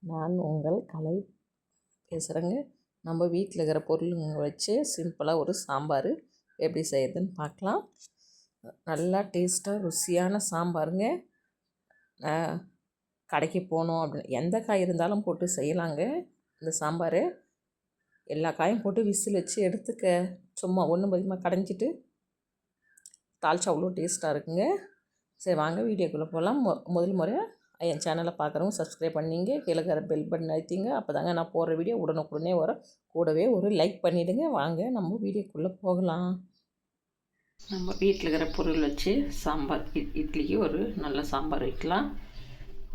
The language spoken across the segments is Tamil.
நான் உங்கள் கலை பேசுகிறேங்க. நம்ம வீட்டில் இருக்கிற பொருளுங்க வச்சு சிம்பிளாக ஒரு சாம்பார் எப்படி செய்யறதுன்னு பார்க்கலாம். நல்லா டேஸ்ட்டாக ருசியான சாம்பாருங்க. கடைக்கு போனோம் அப்படின்னு எந்த காய் இருந்தாலும் போட்டு செய்யலாங்க. இந்த சாம்பார் எல்லா காயும் போட்டு விசில் வச்சு எடுத்துக்க சும்மா ஒன்றும் அதிகமாக கடைஞ்சிட்டு தாளிச்சா அவ்வளோ டேஸ்ட்டாக இருக்குங்க. சரி வாங்க வீடியோக்குள்ளே போகலாம். முதல் முறையாக என் சேனலை பார்க்குறவங்க சப்ஸ்கிரைப் பண்ணிங்க, கீழே இருக்கிற பெல் பட்டன் அழுத்திங்க. அப்போ தாங்க நான் போடுற வீடியோ உடனுக்குடனே வரும். கூடவே ஒரு லைக் பண்ணிவிடுங்க. வாங்க நம்ம வீடியோக்குள்ளே போகலாம். நம்ம வீட்டில் இருக்கிற பொருள் வச்சு சாம்பார் இட்லிக்கு ஒரு நல்ல சாம்பார் வைக்கலாம்.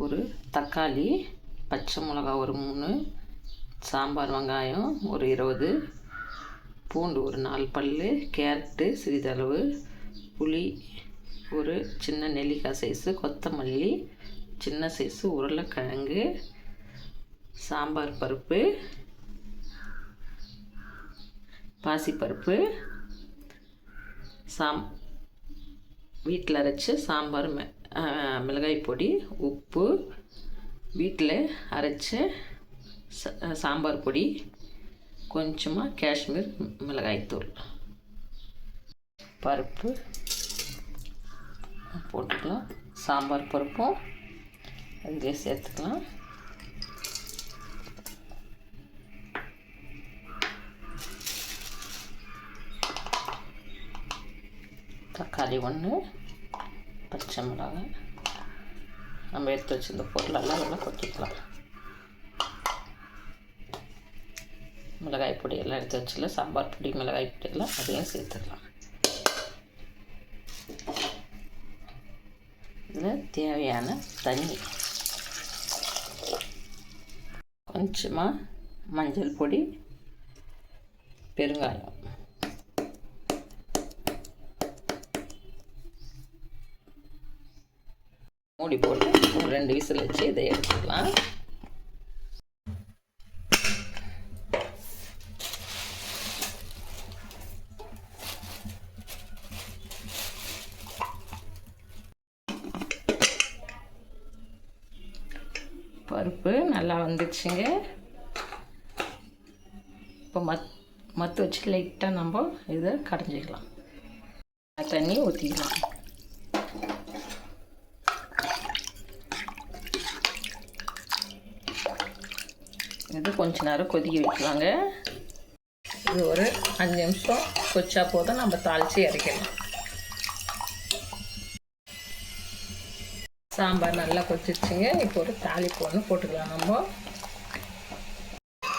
ஒரு தக்காளி, பச்சை மிளகா ஒரு 3, சாம்பார் வெங்காயம் ஒரு 20, பூண்டு ஒரு 4 பல், கேரட்டு சிறிதளவு, புளி ஒரு சின்ன நெல்லிக்காய் சைஸு, கொத்தமல்லி சின்ன சைஸு, உருளைக்கிழங்கு, சாம்பார் பருப்பு, பாசிப்பருப்பு, வீட்டில் அரைச்ச சாம்பார் மிளகாய் பொடி, உப்பு, வீட்டில் அரைச்ச சாம்பார் பொடி, கொஞ்சமாக காஷ்மீர் மிளகாய்த்தூள், பருப்பு போட்டுக்கலாம். சாம்பார் பருப்பும் அதிலே சேர்த்துக்கலாம். தக்காளி 1, பச்சை மிளகாய், நம்ம எடுத்து வச்சிருந்த பொருளெல்லாம் நல்லா கொட்டிக்கலாம். மிளகாய் பொடியெல்லாம் எடுத்து வச்சுல சாம்பார் பொடி மிளகாய் பொடியெல்லாம் அதையும் சேர்த்துக்கலாம். இதில் தேவையான தண்ணி, கொஞ்சமாக மஞ்சள் பொடி, பெருங்காயம், மூடி போட்டு ஒரு 2 விசில் வச்சு இதை எடுத்துக்கலாம். பருப்பு நல்லா வந்துடுச்சுங்க. இப்போ மத்து வச்சு லைட்டாக நம்ம இதை கடைஞ்சிக்கலாம். தண்ணி ஊற்றிக்கலாம். இது கொஞ்ச நேரம் கொதிக்க வைக்கலாங்க. இது ஒரு 5 நிமிஷம் கொச்சா போதும், நம்ம தாளித்து இறக்கலாம். சாம்பார் நல்லா கொதிச்சிருச்சுங்க. இப்போ ஒரு தாளிப்பு ஒன்று போட்டுக்கலாம். நம்ம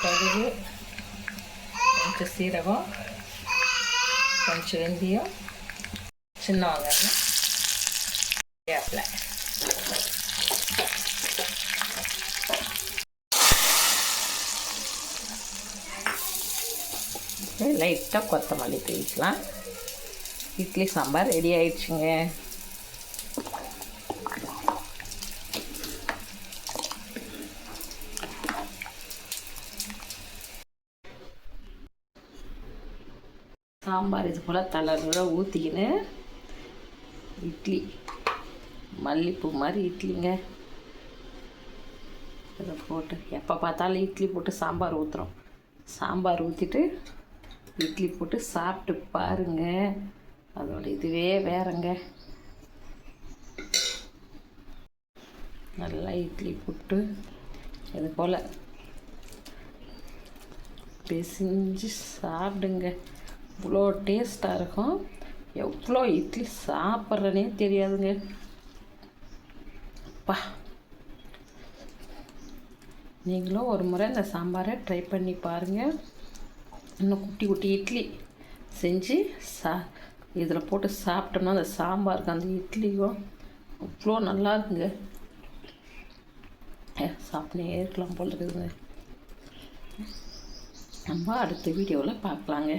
கடுகு, கொஞ்சம் சீரகம், கொஞ்சம் வெந்தயம், சின்ன வெங்காயம், வேப்பிலை, லைட்டாக கொத்தமல்லி தூவிக்கலாம். இட்லி சாம்பார் ரெடி ஆயிடுச்சுங்க. சாம்பார் இது போல் தளர்ற ஊற்றிக்கின்னு இட்லி மல்லிப்பூ மாதிரி இட்லிங்க. இதை போட்டு எப்போ பார்த்தாலும் இட்லி போட்டு சாம்பார் ஊற்றுறோம். சாம்பார் ஊற்றிட்டு இட்லி போட்டு சாப்பிட்டு பாருங்க, அதோட இதுவே வேறங்க. நல்லா இட்லி போட்டு இது போல் பிசைஞ்சு சாப்பிடுங்க. இவ்வளோ டேஸ்ட்டாக இருக்கும். எவ்வளோ இட்லி சாப்பிட்றனே தெரியாதுங்க. அப்பா, நீங்களும் ஒரு முறை இந்த சாம்பாரை ட்ரை பண்ணி பாருங்கள். இன்னும் குட்டி குட்டி இட்லி செஞ்சு இதில் போட்டு சாப்பிட்டோம்னா அந்த சாம்பாருக்கு அந்த இட்லியும் அவ்வளோ நல்லா இருக்குங்க. சாப்பிட்டே இருக்கலாம் போல் இருக்குதுங்க. நம்ம அடுத்த வீடியோவில் பார்க்கலாங்க.